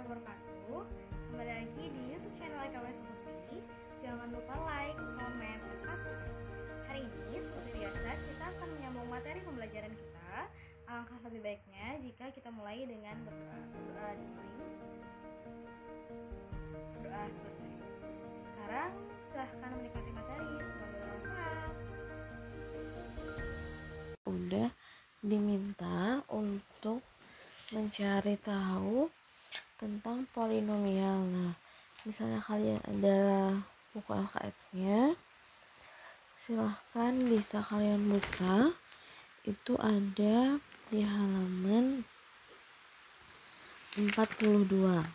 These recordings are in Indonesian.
wabarakatuh. Kembali lagi di YouTube channel EKWS Putri. Jangan lupa like, komen, dan subscribe. Hari ini seperti biasa kita akan menyambung materi pembelajaran kita. Alangkah lebih baiknya jika kita mulai dengan berdoa. Berdoa dimulai. Berdoa selesai. Sekarang silahkan menikmati materi. Semoga bermanfaat. Udah diminta untuk mencari tahu tentang polinomial. Nah, misalnya kalian ada buku LKS-nya, silahkan bisa kalian buka. Itu ada di halaman 42.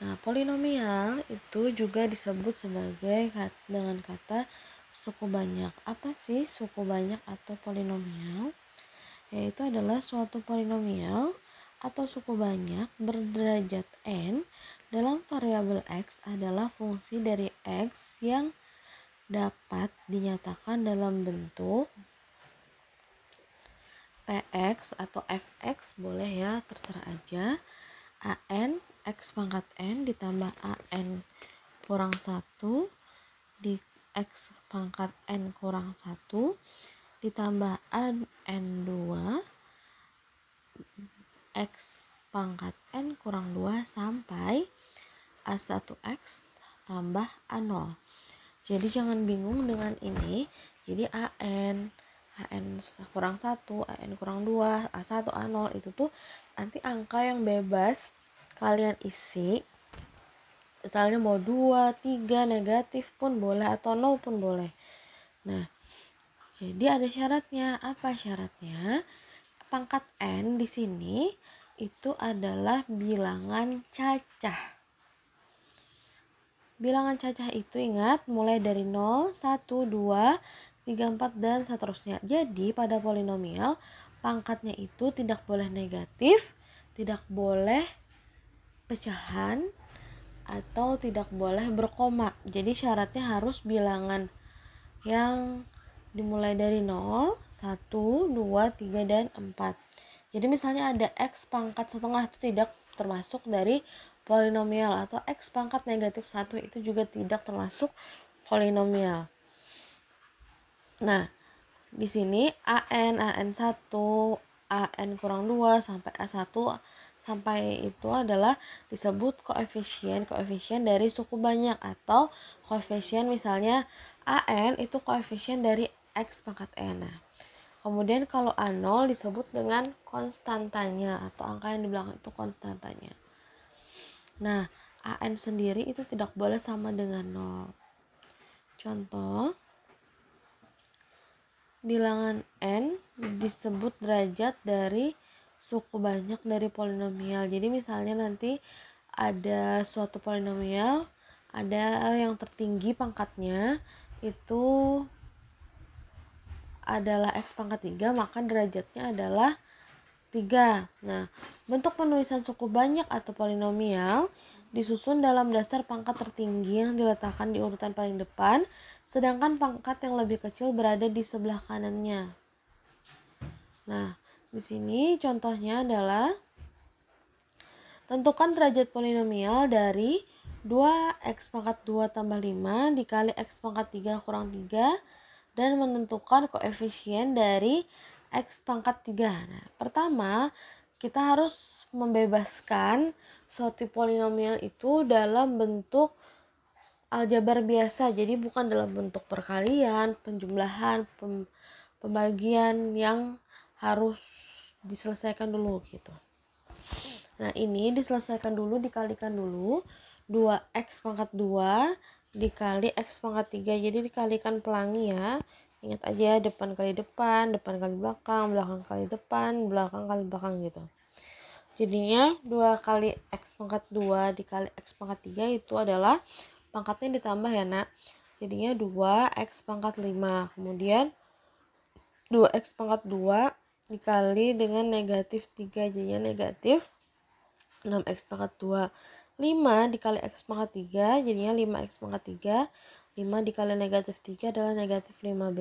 Nah, polinomial itu juga disebut sebagai dengan kata suku banyak. Apa sih suku banyak atau polinomial? Yaitu adalah suatu polinomial atau suku banyak berderajat n dalam variabel x adalah fungsi dari x yang dapat dinyatakan dalam bentuk px atau fx, boleh ya, terserah aja, an x pangkat n ditambah an kurang 1 di x pangkat n kurang 1 ditambah n2 x pangkat n kurang 2 sampai a1x tambah a0. Jadi jangan bingung dengan ini. Jadi an kurang 1, an kurang 2, a1, a0 itu tuh nanti angka yang bebas kalian isi. Misalnya mau 2, 3, negatif pun boleh atau 0 pun boleh. Nah, jadi ada syaratnya. Apa syaratnya? Pangkat n di sini itu adalah bilangan cacah. Bilangan cacah itu ingat mulai dari 0, 1, 2, 3, 4 dan seterusnya. Jadi pada polinomial pangkatnya itu tidak boleh negatif, tidak boleh pecahan, atau tidak boleh berkoma. Jadi syaratnya harus bilangan yang dimulai dari 0, 1, 2, 3, dan 4. Jadi misalnya ada x pangkat setengah itu tidak termasuk dari polinomial, atau x pangkat negatif 1 itu juga tidak termasuk polinomial. Nah, di sini an1, an kurang 2 sampai a1 sampai itu adalah disebut koefisien dari suku banyak, atau koefisien misalnya an itu koefisien dari x pangkat n. Nah, kemudian kalau a0 disebut dengan konstantanya, atau angka yang di belakang itu konstantanya. Nah, an sendiri itu tidak boleh sama dengan 0. Contoh, bilangan n disebut derajat dari suku banyak dari polinomial. Jadi misalnya nanti ada suatu polinomial, ada yang tertinggi pangkatnya itu adalah x pangkat 3, maka derajatnya adalah 3. Nah, bentuk penulisan suku banyak atau polinomial disusun dalam dasar pangkat tertinggi yang diletakkan di urutan paling depan, sedangkan pangkat yang lebih kecil berada di sebelah kanannya. Nah, di sini contohnya adalah tentukan derajat polinomial dari 2x pangkat 2 tambah 5 dikali x pangkat 3 kurang 3 dan menentukan koefisien dari x pangkat 3. Nah, pertama kita harus membebaskan suatu polinomial itu dalam bentuk aljabar biasa. Jadi bukan dalam bentuk perkalian, penjumlahan, pembagian yang harus diselesaikan dulu gitu. Nah, ini diselesaikan dulu, dikalikan dulu. 2x pangkat 2 dikali x pangkat 3. Jadi dikalikan pelangi ya. Ingat aja, depan kali depan, depan kali belakang, belakang kali depan, belakang kali belakang gitu. Jadinya 2 kali x pangkat 2 dikali x pangkat 3 itu adalah pangkatnya ditambah ya nak. Jadinya 2x pangkat 5. Kemudian 2x pangkat 2 dikali dengan negatif 3. Jadinya negatif 6x pangkat 2. 5 dikali x pangkat 3 jadinya 5x pangkat 3. 5 dikali negatif 3 adalah negatif 15.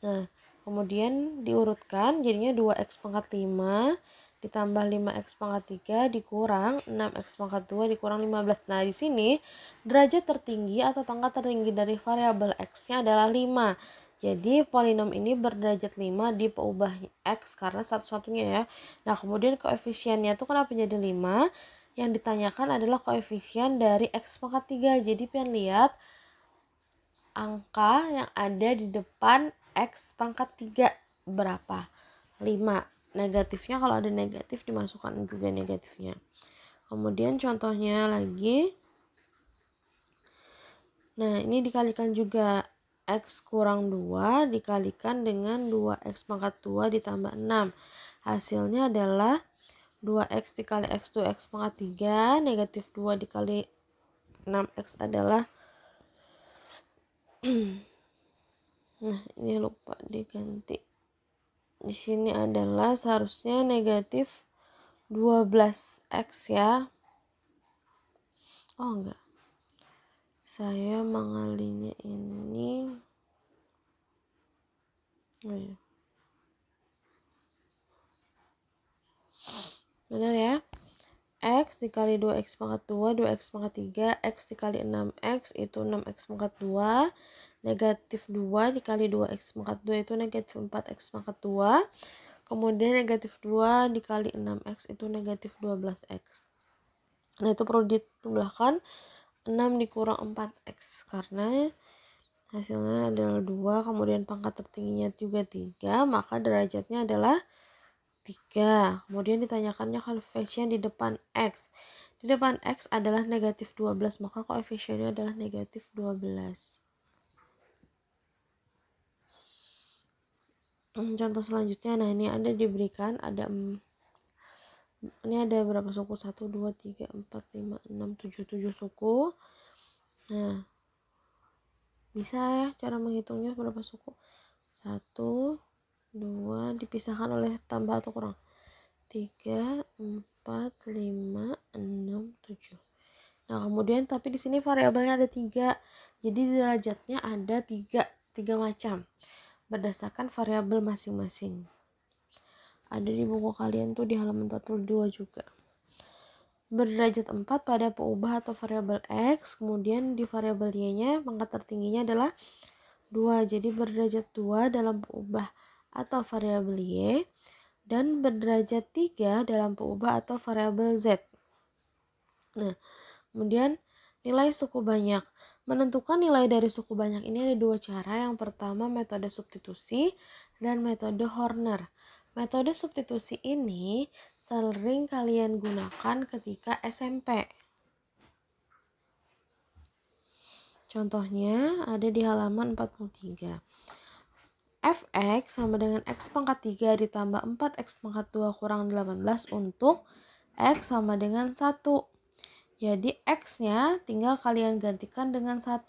Nah, kemudian diurutkan jadinya 2x pangkat 5 ditambah 5x pangkat 3 dikurang 6x pangkat 2 dikurang 15. Nah, di sini derajat tertinggi atau pangkat tertinggi dari variabel x-nya adalah 5. Jadi polinom ini berderajat 5 di peubah x karena satu-satunya ya. Nah, kemudian koefisiennya tuh kenapa jadi 5? Yang ditanyakan adalah koefisien dari x pangkat 3. Jadi pengen lihat angka yang ada di depan x pangkat 3 berapa? 5. Negatifnya kalau ada negatif dimasukkan juga negatifnya. Kemudian contohnya lagi. Nah, ini dikalikan juga x kurang 2 dikalikan dengan 2x pangkat 2 ditambah 6. Hasilnya adalah 2x dikali x 2x pangkat 3, negatif 2 dikali 6x adalah nah, ini lupa diganti. Di sini adalah seharusnya negatif 12x ya. Oh enggak. Saya mengalinya ini. Oh ya. Benar ya? X dikali 2x pangkat 2, 2x pangkat 3, x dikali 6x itu 6x pangkat 2, negatif 2 dikali 2x pangkat 2 itu negatif 4x pangkat 2, kemudian negatif 2 dikali 6x itu negatif 12x. Nah, itu perlu ditambahkan 6 dikurang 4x karena hasilnya adalah 2, kemudian pangkat tertingginya juga 3, maka derajatnya adalah 3. Kemudian ditanyakannya koefisien di depan x. Di depan x adalah negatif 12, maka koefisiennya adalah negatif 12. Contoh selanjutnya, nah ini ada diberikan, ini ada berapa suku? 1, 2, 3, 4, 5, 6, 7, 7 suku. Nah, bisa ya cara menghitungnya berapa suku? 1, 2 dipisahkan oleh tambah atau kurang? 3, 4, 5, 6, 7. Nah, kemudian tapi di sini variabelnya ada 3. Jadi derajatnya ada 3 macam berdasarkan variabel masing-masing. Ada di buku kalian tuh di halaman 42 juga. Berderajat 4 pada peubah atau variabel x, kemudian di variabel y-nya pangkat tertingginya adalah 2. Jadi berderajat 2 dalam peubah atau variabel y dan berderajat 3 dalam peubah atau variabel z. Nah, kemudian nilai suku banyak. Menentukan nilai dari suku banyak ini ada dua cara. Yang pertama metode substitusi dan metode Horner. Metode substitusi ini sering kalian gunakan ketika SMP. Contohnya ada di halaman 43. Fx sama dengan x pangkat 3 ditambah 4x pangkat 2 kurang 18 untuk x sama dengan 1. Jadi x-nya tinggal kalian gantikan dengan 1.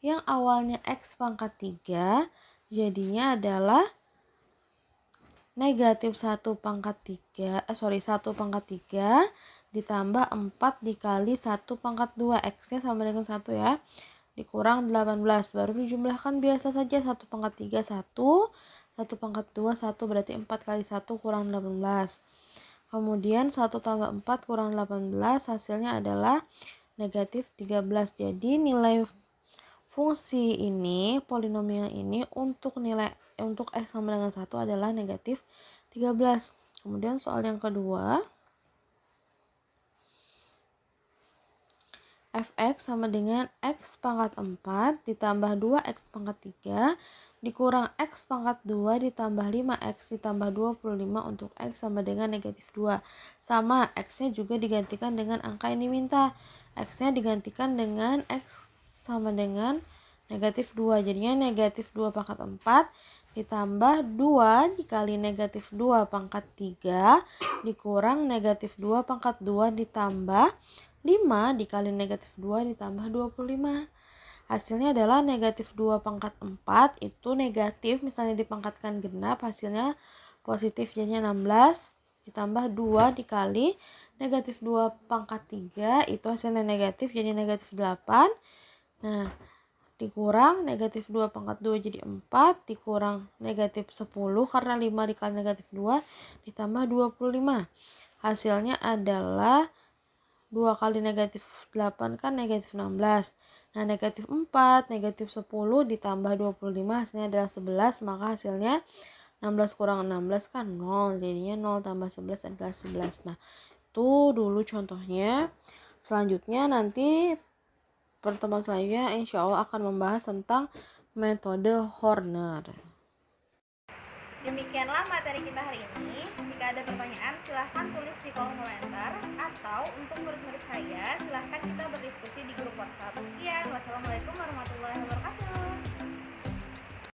Yang awalnya x pangkat 3 jadinya adalah negatif 1 pangkat 3 ditambah 4 dikali 1 pangkat 2. X-nya sama dengan 1 ya. Dikurang 18. Baru dijumlahkan biasa saja. 1 pangkat 3 1, 1 pangkat 2 1, berarti 4 kali 1 kurang 18. Kemudian 1 tambah 4 kurang 18 hasilnya adalah negatif 13. Jadi nilai fungsi ini, polinomial ini untuk x sama dengan 1 adalah negatif 13. Kemudian soal yang kedua. Fx sama dengan x pangkat 4 ditambah 2x pangkat 3 dikurang x pangkat 2 ditambah 5x ditambah 25 untuk x sama dengan negatif 2. Sama, x-nya juga digantikan dengan angka yang diminta. X-nya digantikan dengan x sama dengan negatif 2. Jadinya negatif 2 pangkat 4 ditambah 2 dikali negatif 2 pangkat 3 dikurang negatif 2 pangkat 2 ditambah 5 dikali negatif 2 ditambah 25. Hasilnya adalah negatif 2 pangkat 4 itu negatif, misalnya dipangkatkan genap hasilnya positif, jadinya 16 ditambah 2 dikali negatif 2 pangkat 3 itu hasilnya negatif, jadi negatif 8. Nah, dikurang negatif 2 pangkat 2 jadi 4, dikurang negatif 10 karena 5 dikali negatif 2 ditambah 25. Hasilnya adalah 2 kali negatif 8 kan negatif 16. Nah, negatif 4, negatif 10 ditambah 25 hasilnya adalah 11, maka hasilnya 16 kurang 16 kan 0, jadinya 0 tambah 11 adalah 11. Nah, itu dulu contohnya. Selanjutnya nanti pertemuan selanjutnya insya Allah akan membahas tentang metode Horner. Demikianlah materi kita hari ini. Jika ada pertanyaan silahkan tulis di kolom komentar, atau untuk murid-murid saya silahkan kita berdiskusi di grup WhatsApp. Sekian, wassalamualaikum warahmatullahi wabarakatuh.